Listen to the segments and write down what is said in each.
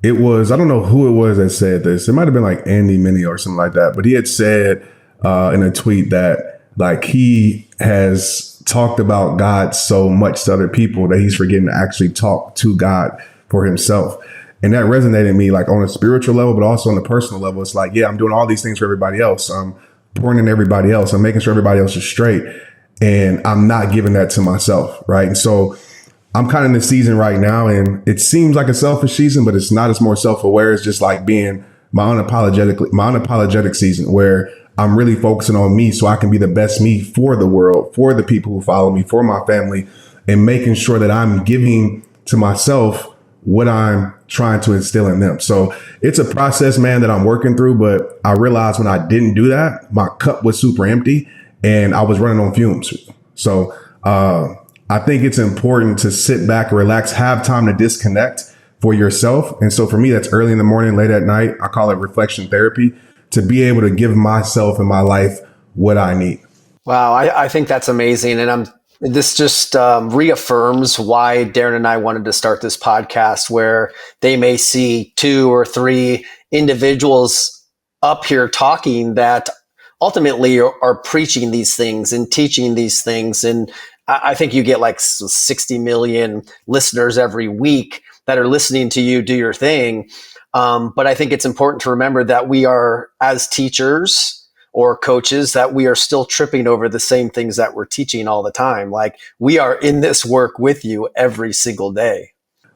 it was, I don't know who it was that said this. It might have been like Andy Minnie or something like that. But he had said in a tweet that like he has talked about God so much to other people that he's forgetting to actually talk to God for himself. And that resonated with me like on a spiritual level, but also on the personal level. It's like, yeah, I'm doing all these things for everybody else. I'm pouring in everybody else. I'm making sure everybody else is straight. And I'm not giving that to myself. Right. And so I'm kind of in the season right now, and it seems like a selfish season, but it's not. It's more self-aware. It's just like being my unapologetic season where I'm really focusing on me so I can be the best me for the world, for the people who follow me, for my family, and making sure that I'm giving to myself what I'm trying to instill in them. So it's a process, man, that I'm working through. But I realized when I didn't do that, my cup was super empty and I was running on fumes. So, I think it's important to sit back, relax, have time to disconnect for yourself. And so for me, that's early in the morning, late at night. I call it reflection therapy, to be able to give myself and my life what I need. Wow. I think that's amazing. And this just reaffirms why Darren and I wanted to start this podcast, where they may see 2 or 3 individuals up here talking that ultimately are preaching these things and teaching these things. And I think you get like 60 million listeners every week that are listening to you do your thing. But I think it's important to remember that we are, as teachers or coaches, that we are still tripping over the same things that we're teaching all the time. Like, we are in this work with you every single day.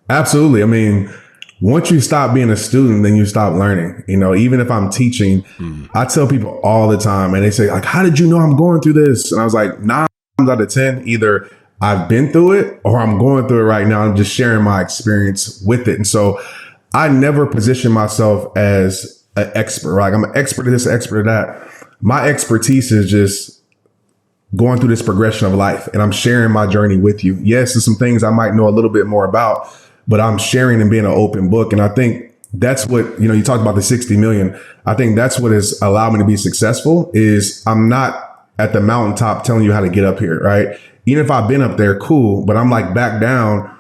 Absolutely. I mean, once you stop being a student, then you stop learning. You know, even if I'm teaching, I tell people all the time, and they say like, how did you know I'm going through this? And I was like, 9 times out of 10, either I've been through it or I'm going through it right now. I'm just sharing my experience with it. And so I never position myself as an expert, right? I'm an expert at this, expert at that. My expertise is just going through this progression of life, and I'm sharing my journey with you. Yes, there's some things I might know a little bit more about, but I'm sharing and being an open book. And I think that's what, you talked about the 60 million. I think that's what has allowed me to be successful. Is I'm not at the mountaintop telling you how to get up here, right? Even if I've been up there, cool, but I'm like back down,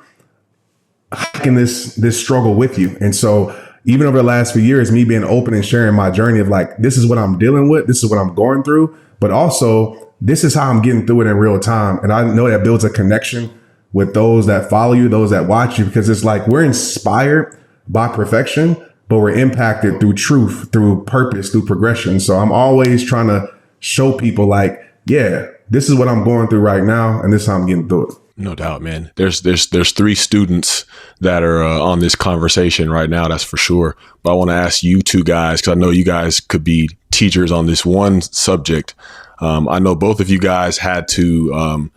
hiking this struggle with you. And so even over the last few years, me being open and sharing my journey of like, this is what I'm dealing with, this is what I'm going through, but also this is how I'm getting through it in real time. And I know that builds a connection with those that follow you, those that watch you, because it's like we're inspired by perfection, but we're impacted through truth, through purpose, through progression. So I'm always trying to show people like, yeah, this is what I'm going through right now, and this is how I'm getting through it. No doubt, man. There's 3 students that are on this conversation right now. That's for sure. But I want to ask you 2 guys, because I know you guys could be teachers on this one subject. I know both of you guys had to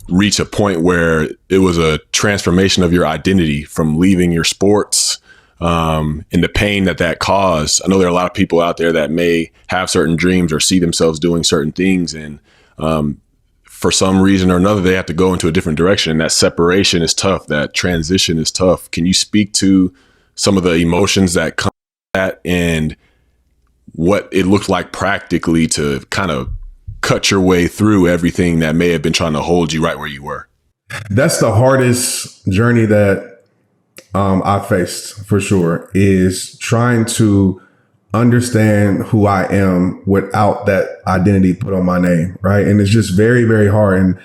reach a point where it was a transformation of your identity from leaving your sports and the pain that caused. I know there are a lot of people out there that may have certain dreams or see themselves doing certain things, and for some reason or another, they have to go into a different direction. And that separation is tough. That transition is tough. Can you speak to some of the emotions that come with that and what it looked like practically to kind of cut your way through everything that may have been trying to hold you right where you were? That's the hardest journey that I faced, for sure, is trying to understand who I am without that identity put on my name, right? And it's just very, very hard. And,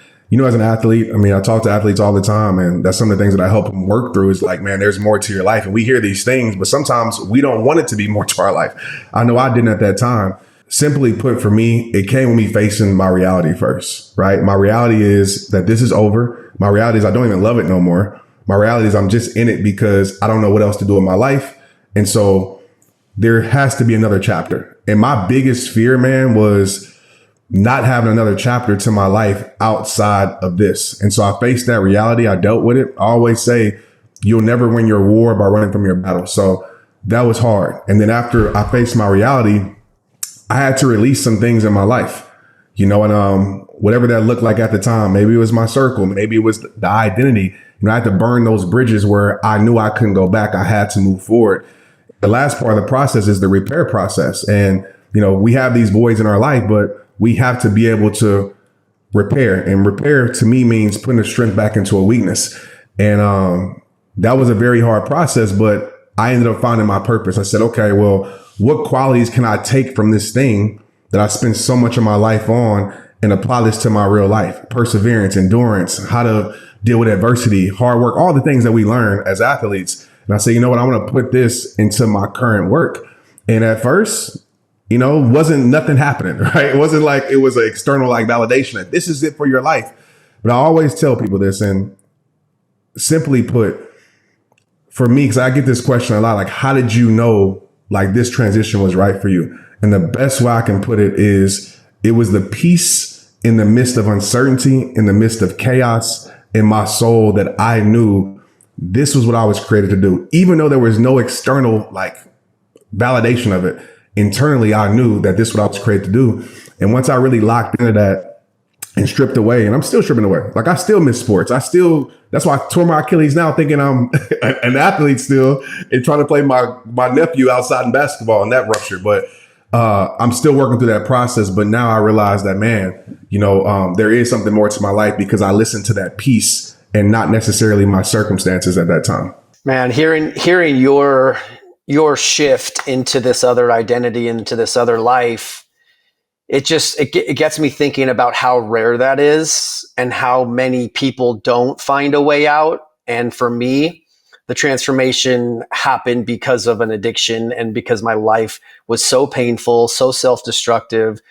as an athlete, I mean, I talk to athletes all the time, and that's some of the things that I help them work through is like, man, there's more to your life. And we hear these things, but sometimes we don't want it to be more to our life. I know I didn't at that time. Simply put, for me, it came with me facing my reality first, right? My reality is that this is over. My reality is I don't even love it no more. My reality is I'm just in it because I don't know what else to do in my life. And so there has to be another chapter. And my biggest fear, man, was not having another chapter to my life outside of this. And so I faced that reality. I dealt with it. I always say, you'll never win your war by running from your battle. So that was hard. And then after I faced my reality, I had to release some things in my life, and whatever that looked like at the time. Maybe it was my circle. Maybe it was the identity. I had to burn those bridges where I knew I couldn't go back. I had to move forward. The last part of the process is the repair process. And, we have these voids in our life, but we have to be able to repair. And repair to me means putting the strength back into a weakness. And that was a very hard process, but I ended up finding my purpose. I said, okay, well, what qualities can I take from this thing that I spent so much of my life on and apply this to my real life? Perseverance, endurance, how to deal with adversity, hard work, all the things that we learn as athletes. And I said, you know what, I want to put this into my current work. And at first, wasn't nothing happening, right? It wasn't like it was an external like validation that this is it for your life. But I always tell people this, and simply put, for me, because I get this question a lot, like, how did you know like this transition was right for you? And the best way I can put it is it was the peace in the midst of uncertainty, in the midst of chaos in my soul, that I knew this was what I was created to do. Even though there was no external like validation of it, internally, I knew that this is what I was created to do. And once I really locked into that and stripped away, and I'm still stripping away. Like I still miss sports. That's why I tore my Achilles now thinking I'm an athlete still and trying to play my nephew outside in basketball, and that ruptured. But I'm still working through that process. But now I realize that, man, there is something more to my life because I listened to that peace and not necessarily my circumstances at that time. Man, hearing your shift into this other identity, into this other life, it gets me thinking about how rare that is and how many people don't find a way out. And for me, the transformation happened because of an addiction and because my life was so painful, so self-destructive,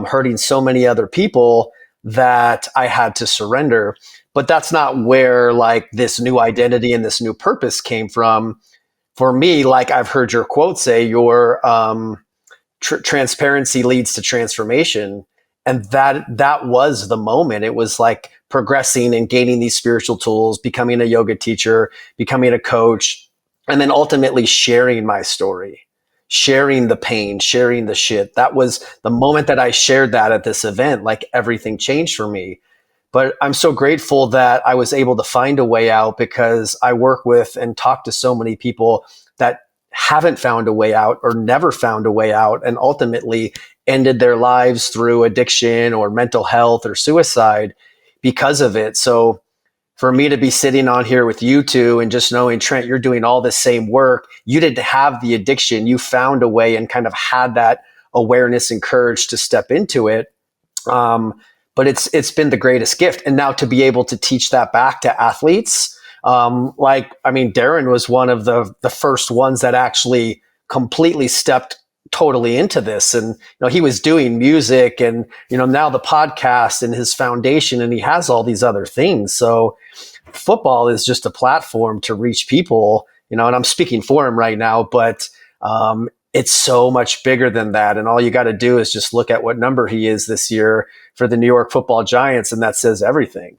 hurting so many other people that I had to surrender. But that's not where like this new identity and this new purpose came from. For me, like I've heard your quote say, your transparency leads to transformation. And that was the moment. It was like progressing and gaining these spiritual tools, becoming a yoga teacher, becoming a coach, and then ultimately sharing my story, sharing the pain, sharing the shit. That was the moment that I shared that at this event, like everything changed for me. But I'm so grateful that I was able to find a way out, because I work with and talk to so many people that haven't found a way out or never found a way out, and ultimately ended their lives through addiction or mental health or suicide because of it. So for me to be sitting on here with you two and just knowing, Trent, you're doing all the same work. You didn't have the addiction. You found a way and kind of had that awareness and courage to step into it. But it's been the greatest gift. And now to be able to teach that back to athletes, Darren was one of the first ones that actually completely stepped totally into this. And, he was doing music and, now the podcast and his foundation, and he has all these other things. So football is just a platform to reach people, and I'm speaking for him right now, but, it's so much bigger than that. And all you got to do is just look at what number he is this year for the New York Football Giants, and that says everything.